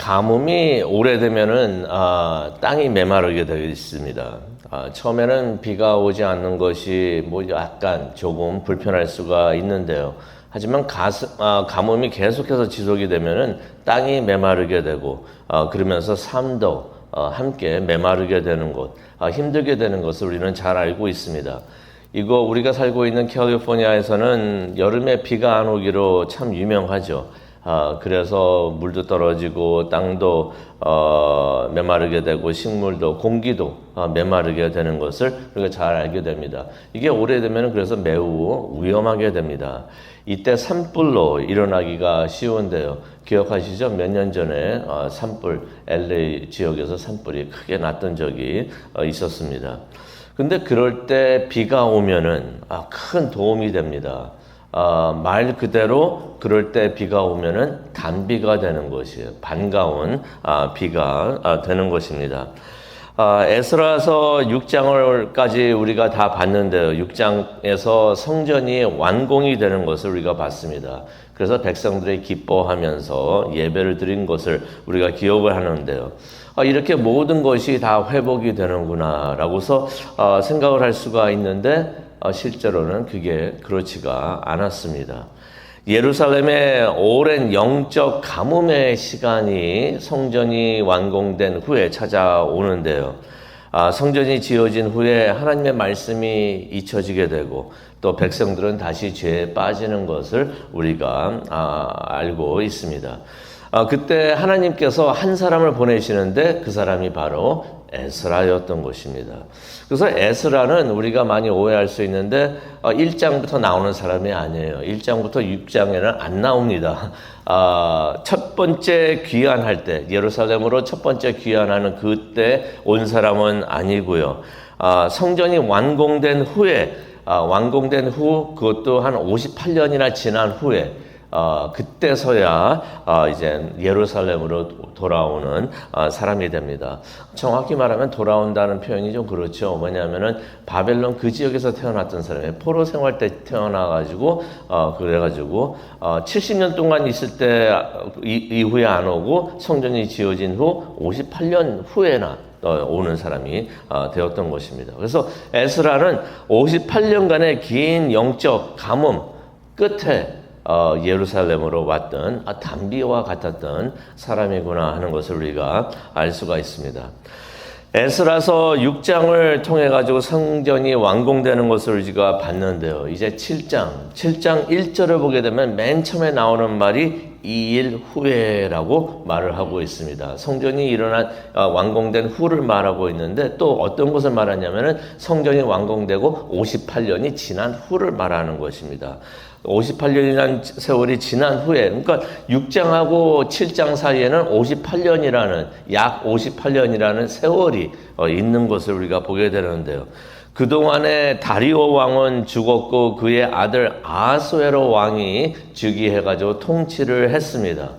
가뭄이 오래되면은 땅이 메마르게 되어 있습니다. 처음에는 비가 오지 않는 것이 뭐 약간 조금 불편할 수가 있는데요. 하지만 가뭄이 계속해서 지속이 되면은 땅이 메마르게 되고 그러면서 삶도 함께 메마르게 되는 것, 힘들게 되는 것을 우리는 잘 알고 있습니다. 이거 우리가 살고 있는 캘리포니아에서는 여름에 비가 안 오기로 참 유명하죠. 그래서 물도 떨어지고 땅도 메마르게 되고 식물도 공기도 메마르게 되는 것을 우리가 잘 알게 됩니다. 이게 오래되면 그래서 매우 위험하게 됩니다. 이때 산불로 일어나기가 쉬운데요. 기억하시죠? 몇 년 전에 산불, LA 지역에서 산불이 크게 났던 적이 있었습니다. 근데 그럴 때 비가 오면은 큰 도움이 됩니다. 말 그대로 그럴 때 비가 오면은 단비가 되는 것이에요. 반가운 비가 되는 것입니다. 에스라서 6장을까지 우리가 다 봤는데요. 6장에서 성전이 완공이 되는 것을 우리가 봤습니다. 그래서 백성들이 기뻐하면서 예배를 드린 것을 우리가 기억을 하는데요. 이렇게 모든 것이 다 회복이 되는구나 라고서 생각을 할 수가 있는데 실제로는 그게 그렇지가 않았습니다. 예루살렘의 오랜 영적 가뭄의 시간이 성전이 완공된 후에 찾아오는데요. 성전이 지어진 후에 하나님의 말씀이 잊혀지게 되고 또 백성들은 다시 죄에 빠지는 것을 우리가 알고 있습니다. 그때 하나님께서 한 사람을 보내시는데 그 사람이 바로 에스라였던 것입니다. 그래서 에스라는 우리가 많이 오해할 수 있는데 1장부터 나오는 사람이 아니에요. 1장부터 6장에는 안 나옵니다. 첫 번째 귀환할 때 예루살렘으로 첫 번째 귀환하는 그때 온 사람은 아니고요. 성전이 완공된 후 그것도 한 58년이나 지난 후에 그때서야 이제 예루살렘으로 돌아오는 사람이 됩니다. 정확히 말하면 돌아온다는 표현이 좀 그렇죠. 뭐냐면은 바벨론 그 지역에서 태어났던 사람이에요. 포로 생활 때 태어나가지고 그래가지고 70년 동안 있을 때 이후에 안 오고 성전이 지어진 후 58년 후에나 오는 사람이 되었던 것입니다. 그래서 에스라는 58년간의 긴 영적 가뭄 끝에 예루살렘으로 왔던 단비와 같았던 사람이구나 하는 것을 우리가 알 수가 있습니다. 에스라서 6장을 통해 가지고 성전이 완공되는 것을 우리가 봤는데요. 이제 7장 1절을 보게 되면 맨 처음에 나오는 말이 2일 후에라고 말을 하고 있습니다. 성전이 완공된 후를 말하고 있는데 또 어떤 것을 말하냐면은 성전이 완공되고 58년이 지난 후를 말하는 것입니다. 58년이라는 세월이 지난 후에, 그러니까 6장하고 7장 사이에는 58년이라는, 약 58년이라는 세월이 있는 것을 우리가 보게 되는데요. 그동안에 다리오 왕은 죽었고 그의 아들 아하수에로 왕이 즉위해가지고 통치를 했습니다.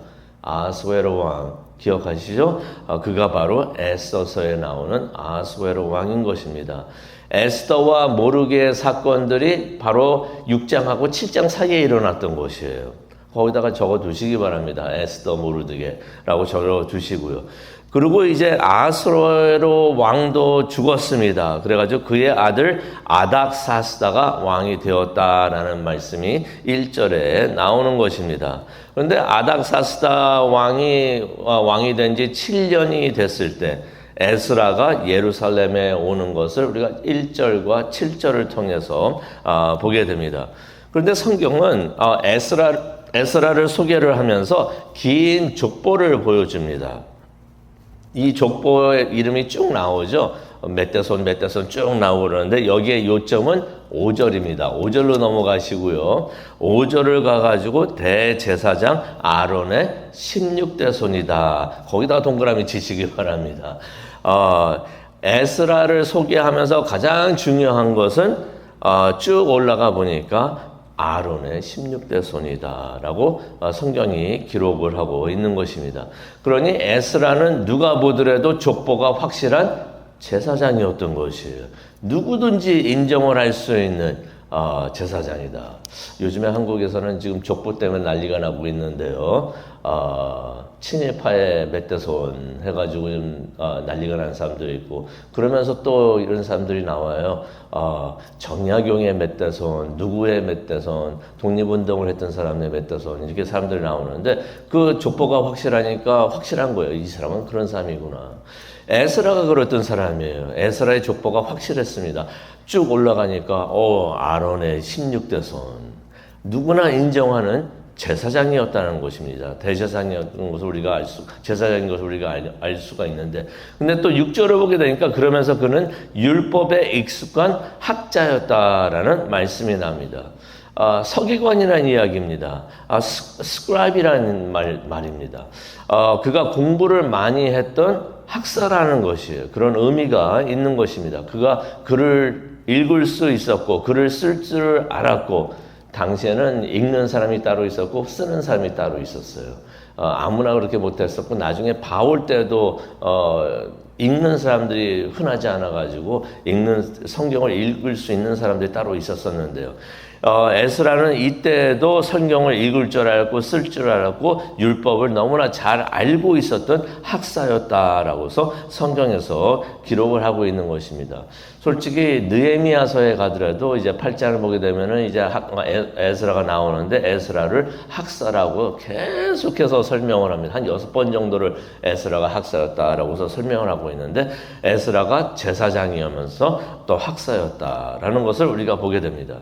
아하수에로 왕 기억하시죠? 그가 바로 에스더서에 나오는 아하수에로 왕인 것입니다. 에스더와 모르게의 사건들이 바로 6장하고 7장 사이에 일어났던 것이에요. 거기다가 적어 두시기 바랍니다. 에스더 모르드게라고 적어 두시고요. 그리고 이제 아하수에로 왕도 죽었습니다. 그래가지고 그의 아들 아닥사스다가 왕이 되었다라는 말씀이 1절에 나오는 것입니다. 그런데 아닥사스다 왕이 된 지 7년이 됐을 때 에스라가 예루살렘에 오는 것을 우리가 1절과 7절을 통해서 보게 됩니다. 그런데 성경은 에스라를 소개를 하면서 긴 족보를 보여줍니다. 이 족보의 이름이 쭉 나오죠. 몇 대손 쭉 나오고 그러는데 여기에 요점은 5절입니다. 5절로 넘어가시고요. 5절을 가가지고 대제사장 아론의 16대손이다. 거기다가 동그라미 치시기 바랍니다. 에스라를 소개하면서 가장 중요한 것은 쭉 올라가 보니까 아론의 16대 손이다라고 성경이 기록을 하고 있는 것입니다. 그러니 에스라는 누가 보더라도 족보가 확실한 제사장이었던 것이에요. 누구든지 인정을 할 수 있는 제사장이다. 요즘에 한국에서는 지금 족보 때문에 난리가 나고 있는데요. 친일파의 멧돼손 해가지고 좀 난리가 난 사람들이 있고, 그러면서 또 이런 사람들이 나와요. 정약용의 멧돼손, 누구의 멧돼손, 독립운동을 했던 사람의 멧돼손, 이렇게 사람들이 나오는데 그 족보가 확실하니까 확실한 거예요. 이 사람은 그런 사람이구나. 에스라가 그랬던 사람이에요. 에스라의 족보가 확실했습니다. 쭉 올라가니까 아론의 16대손, 누구나 인정하는 제사장이었다는 것입니다. 대제사장이었던 것을 우리가 제사장인 것을 우리가 알 수가 있는데, 근데 또 6절을 보게 되니까 그러면서 그는 율법에 익숙한 학자였다라는 말씀이 납니다. 서기관이라는 이야기입니다. 스크라이브라는 말입니다. 그가 공부를 많이 했던 학사라는 것이에요. 그런 의미가 있는 것입니다. 그가 글을 읽을 수 있었고, 글을 쓸 줄 알았고, 당시에는 읽는 사람이 따로 있었고 쓰는 사람이 따로 있었어요. 아무나 그렇게 못했었고, 나중에 바울 때도 읽는 사람들이 흔하지 않아가지고 성경을 읽을 수 있는 사람들이 따로 있었었는데요. 에스라는 이때도 성경을 읽을 줄 알았고 쓸 줄 알았고 율법을 너무나 잘 알고 있었던 학사였다라고서 성경에서 기록을 하고 있는 것입니다. 솔직히 느헤미야서에 가더라도 이제 8장을 보게 되면은 이제 에스라가 나오는데 에스라를 학사라고 계속해서 설명을 합니다. 한 6번 정도를 에스라가 학사였다라고서 설명을 하고 있는데, 에스라가 제사장이면서 또 학사였다라는 것을 우리가 보게 됩니다.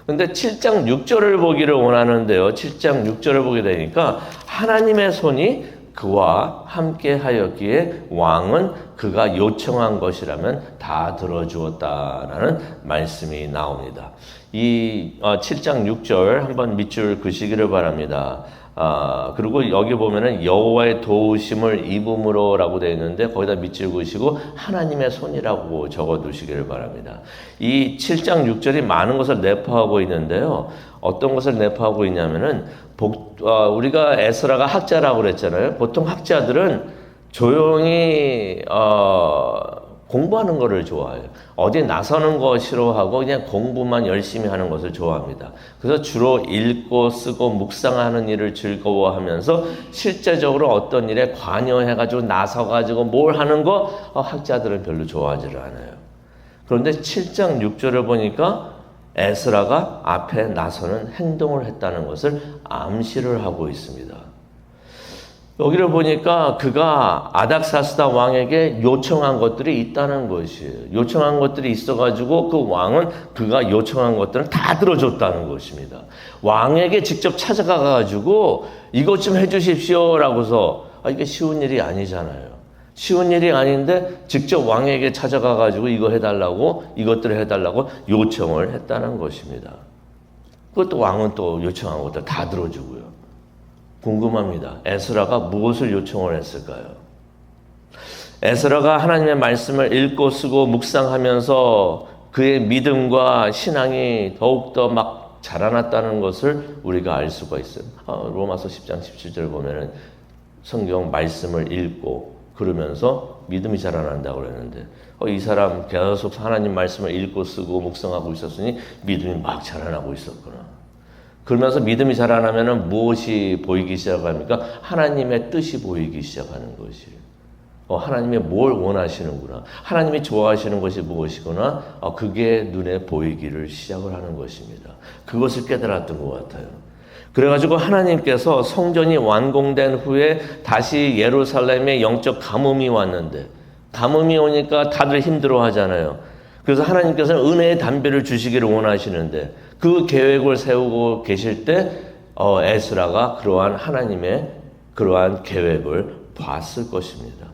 근데 7장 6절을 보기를 원하는데요. 7장 6절을 보게 되니까 하나님의 손이 그와 함께 하였기에 왕은 그가 요청한 것이라면 다 들어주었다라는 말씀이 나옵니다. 이 7장 6절 한번 밑줄 그시기를 바랍니다. 그리고 여기 보면은 여호와의 도우심을 입음으로라고 되어 있는데 거기다 밑줄 그으시고 하나님의 손이라고 적어 두시기를 바랍니다. 이 7장 6절이 많은 것을 내포하고 있는데요. 어떤 것을 내포하고 있냐면은 우리가 에스라가 학자라고 그랬잖아요. 보통 학자들은 조용히 공부하는 것을 좋아해요. 어디 나서는 거 싫어하고 그냥 공부만 열심히 하는 것을 좋아합니다. 그래서 주로 읽고 쓰고 묵상하는 일을 즐거워하면서 실제적으로 어떤 일에 관여해가지고 나서가지고 뭘 하는 거 학자들은 별로 좋아하지를 않아요. 그런데 7장 6절을 보니까 에스라가 앞에 나서는 행동을 했다는 것을 암시를 하고 있습니다. 여기를 보니까 그가 아닥사스다 왕에게 요청한 것들이 있다는 것이에요. 요청한 것들이 있어가지고 그 왕은 그가 요청한 것들을 다 들어줬다는 것입니다. 왕에게 직접 찾아가가지고 이것 좀 해주십시오라고서 이게 쉬운 일이 아니잖아요. 쉬운 일이 아닌데 직접 왕에게 찾아가가지고 이거 해달라고 이것들을 해달라고 요청을 했다는 것입니다. 그것도 왕은 또 요청한 것들 다 들어주고요. 궁금합니다. 에스라가 무엇을 요청을 했을까요? 에스라가 하나님의 말씀을 읽고 쓰고 묵상하면서 그의 믿음과 신앙이 더욱더 막 자라났다는 것을 우리가 알 수가 있어요. 로마서 10장 17절 보면은 성경 말씀을 읽고 그러면서 믿음이 자라난다고 그랬는데 이 사람 계속 하나님 말씀을 읽고 쓰고 묵상하고 있었으니 믿음이 막 자라나고 있었구나. 그러면서 믿음이 자라나면 무엇이 보이기 시작합니까? 하나님의 뜻이 보이기 시작하는 것이에요. 하나님이 뭘 원하시는구나. 하나님이 좋아하시는 것이 무엇이구나. 그게 눈에 보이기를 시작을 하는 것입니다. 그것을 깨달았던 것 같아요. 그래가지고 하나님께서 성전이 완공된 후에 다시 예루살렘에 영적 가뭄이 왔는데, 가뭄이 오니까 다들 힘들어 하잖아요. 그래서 하나님께서는 은혜의 담배를 주시기를 원하시는데 그 계획을 세우고 계실 때 에스라가 그러한 하나님의 그러한 계획을 봤을 것입니다.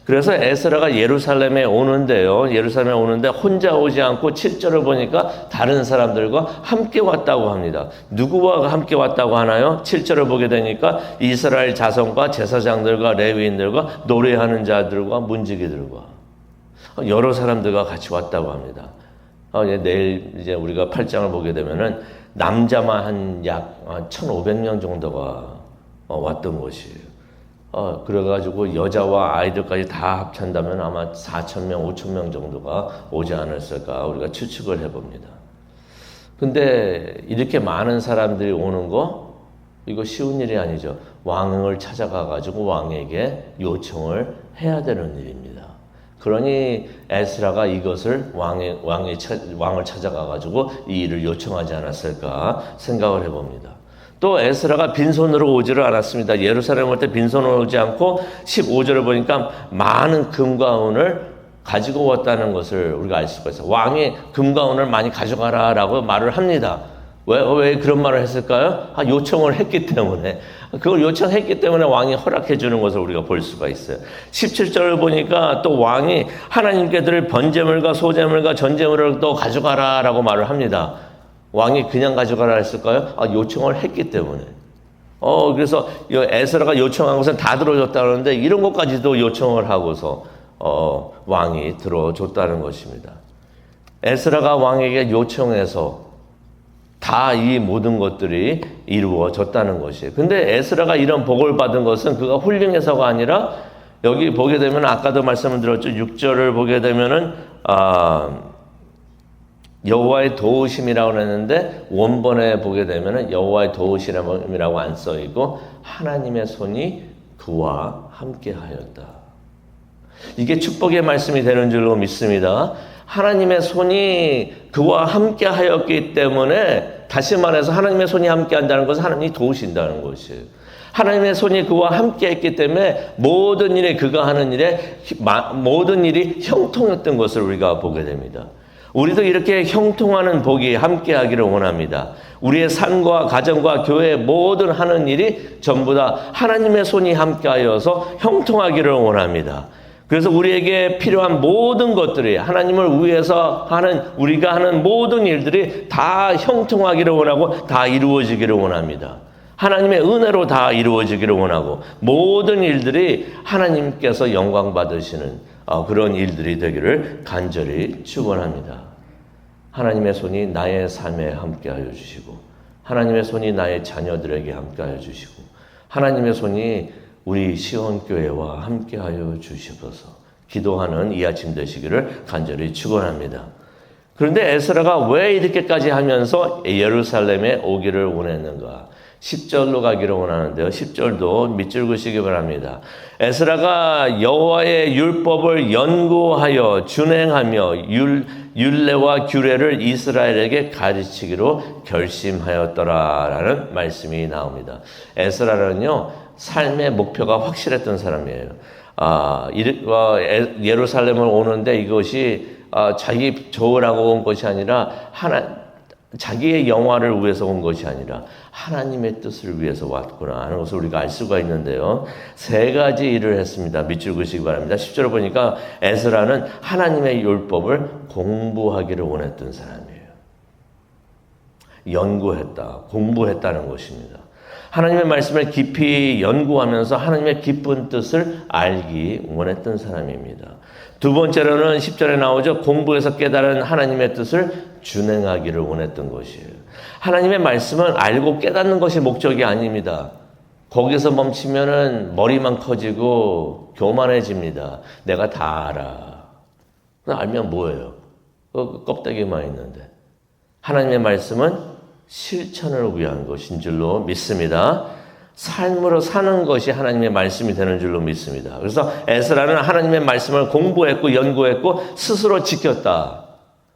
그래서 에스라가 예루살렘에 오는데요. 예루살렘에 오는데 혼자 오지 않고 7절을 보니까 다른 사람들과 함께 왔다고 합니다. 누구와 함께 왔다고 하나요? 7절을 보게 되니까 이스라엘 자손과 제사장들과 레위인들과 노래하는 자들과 문지기들과 여러 사람들과 같이 왔다고 합니다. 내일 이제 우리가 8장을 보게 되면은 남자만 한 약 1,500명 정도가 왔던 것이에요. 그래가지고 여자와 아이들까지 다 합친다면 아마 4,000명, 5,000명 정도가 오지 않았을까 우리가 추측을 해봅니다. 근데 이렇게 많은 사람들이 오는 거 이거 쉬운 일이 아니죠. 왕을 찾아가 가지고 왕에게 요청을 해야 되는 일입니다. 그러니 에스라가 이것을 왕을 찾아가 가지고 이 일을 요청하지 않았을까 생각을 해봅니다. 또 에스라가 빈손으로 오지를 않았습니다. 예루살렘 올 때 빈손으로 오지 않고 15절을 보니까 많은 금과 은을 가지고 왔다는 것을 우리가 알 수가 있어요. 왕이 금과 은을 많이 가져가라 라고 말을 합니다. 왜 그런 말을 했을까요? 요청을 했기 때문에. 그걸 요청했기 때문에 왕이 허락해 주는 것을 우리가 볼 수가 있어요. 17절을 보니까 또 왕이 하나님께 드릴 번제물과 소제물과 전제물을 또 가져가라 라고 말을 합니다. 왕이 그냥 가져가라 했을까요? 요청을 했기 때문에. 그래서 에스라가 요청한 것은 다 들어줬다는데 이런 것까지도 요청을 하고서 왕이 들어줬다는 것입니다. 에스라가 왕에게 요청해서 다 이 모든 것들이 이루어졌다는 것이에요. 근데 에스라가 이런 복을 받은 것은 그가 훌륭해서가 아니라 여기 보게 되면 아까도 말씀을 드렸죠. 6절을 보게 되면은 여호와의 도우심이라고 했는데 원본에 보게 되면은 여호와의 도우심이라고 안 써 있고 하나님의 손이 그와 함께 하였다. 이게 축복의 말씀이 되는 줄로 믿습니다. 하나님의 손이 그와 함께 하였기 때문에 다시 말해서 하나님의 손이 함께 한다는 것은 하나님이 도우신다는 것이에요. 하나님의 손이 그와 함께 했기 때문에 모든 일에 그가 하는 일에 모든 일이 형통했던 것을 우리가 보게 됩니다. 우리도 이렇게 형통하는 복이 함께 하기를 원합니다. 우리의 삶과 가정과 교회 모든 하는 일이 전부 다 하나님의 손이 함께 하여서 형통하기를 원합니다. 그래서 우리에게 필요한 모든 것들이 하나님을 위해서 하는 우리가 하는 모든 일들이 다 형통하기를 원하고 다 이루어지기를 원합니다. 하나님의 은혜로 다 이루어지기를 원하고 모든 일들이 하나님께서 영광 받으시는 그런 일들이 되기를 간절히 축원합니다. 하나님의 손이 나의 삶에 함께하여 주시고 하나님의 손이 나의 자녀들에게 함께하여 주시고 하나님의 손이 우리 시온교회와 함께하여 주시옵소서. 기도하는 이 아침 되시기를 간절히 축원합니다. 그런데 에스라가 왜 이렇게까지 하면서 예루살렘에 오기를 원했는가? 10절로 가기를 원하는데요. 10절도 밑줄 그시기 바랍니다. 에스라가 여호와의 율법을 연구하여 준행하며 율례와 규례를 이스라엘에게 가르치기로 결심하였더라라는 말씀이 나옵니다. 에스라는요, 삶의 목표가 확실했던 사람이에요. 예루살렘을 오는데 이것이 자기 좋으라고 온 것이 아니라 자기의 영화를 위해서 온 것이 아니라 하나님의 뜻을 위해서 왔구나 하는 것을 우리가 알 수가 있는데요. 세 가지 일을 했습니다. 밑줄 그시기 바랍니다. 10절을 보니까 에스라는 하나님의 율법을 공부하기를 원했던 사람이에요. 연구했다, 공부했다는 것입니다. 하나님의 말씀을 깊이 연구하면서 하나님의 깊은 뜻을 알기 원했던 사람입니다. 두 번째로는 10절에 나오죠. 공부해서 깨달은 하나님의 뜻을 준행하기를 원했던 것이에요. 하나님의 말씀은 알고 깨닫는 것이 목적이 아닙니다. 거기서 멈추면은 머리만 커지고 교만해집니다. 내가 다 알아. 알면 뭐예요? 껍데기만 있는데. 하나님의 말씀은 실천을 위한 것인 줄로 믿습니다. 삶으로 사는 것이 하나님의 말씀이 되는 줄로 믿습니다. 그래서 에스라는 하나님의 말씀을 공부했고 연구했고 스스로 지켰다.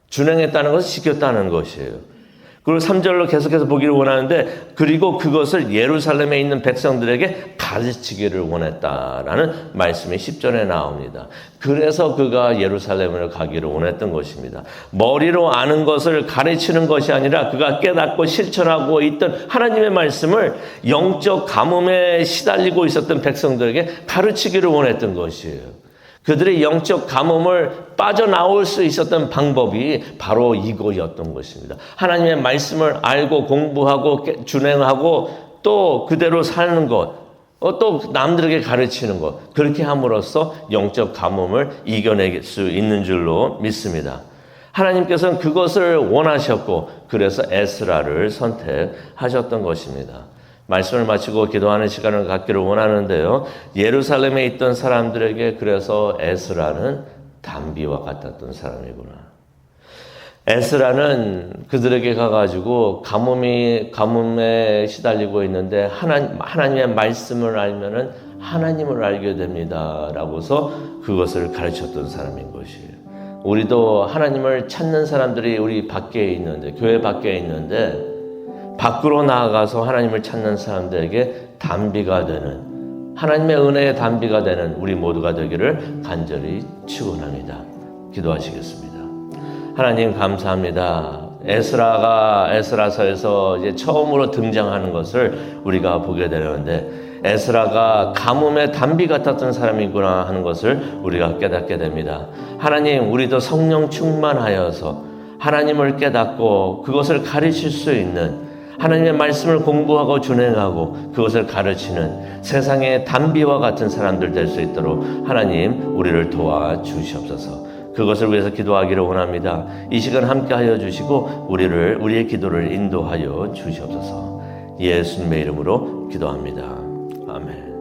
준행했다는 것을 지켰다는 것이에요. 그리고 3절로 계속해서 보기를 원하는데 그리고 그것을 예루살렘에 있는 백성들에게 가르치기를 원했다라는 말씀이 10절에 나옵니다. 그래서 그가 예루살렘을 가기를 원했던 것입니다. 머리로 아는 것을 가르치는 것이 아니라 그가 깨닫고 실천하고 있던 하나님의 말씀을 영적 가뭄에 시달리고 있었던 백성들에게 가르치기를 원했던 것이에요. 그들의 영적 가뭄을 빠져나올 수 있었던 방법이 바로 이거였던 것입니다. 하나님의 말씀을 알고 공부하고 준행하고 또 그대로 사는 것, 또 남들에게 가르치는 것, 그렇게 함으로써 영적 가뭄을 이겨낼 수 있는 줄로 믿습니다. 하나님께서는 그것을 원하셨고 그래서 에스라를 선택하셨던 것입니다. 말씀을 마치고 기도하는 시간을 갖기를 원하는데요. 예루살렘에 있던 사람들에게 그래서 에스라는 담비와 같았던 사람이구나. 에스라는 그들에게 가가지고 가뭄에 시달리고 있는데 하나님의 말씀을 알면은 하나님을 알게 됩니다. 라고서 그것을 가르쳤던 사람인 것이에요. 우리도 하나님을 찾는 사람들이 우리 밖에 있는데, 교회 밖에 있는데, 밖으로 나아가서 하나님을 찾는 사람들에게 단비가 되는, 하나님의 은혜의 단비가 되는 우리 모두가 되기를 간절히 축원합니다. 기도하시겠습니다. 하나님 감사합니다. 에스라서에서 이제 처음으로 등장하는 것을 우리가 보게 되는데, 에스라가 가뭄의 단비 같았던 사람이구나 하는 것을 우리가 깨닫게 됩니다. 하나님, 우리도 성령 충만하여서 하나님을 깨닫고 그것을 가르칠 수 있는, 하나님의 말씀을 공부하고 준행하고 그것을 가르치는 세상의 단비와 같은 사람들 될 수 있도록 하나님 우리를 도와주시옵소서. 그것을 위해서 기도하기를 원합니다. 이 시간 함께하여 주시고 우리의 기도를 인도하여 주시옵소서. 예수님의 이름으로 기도합니다. 아멘.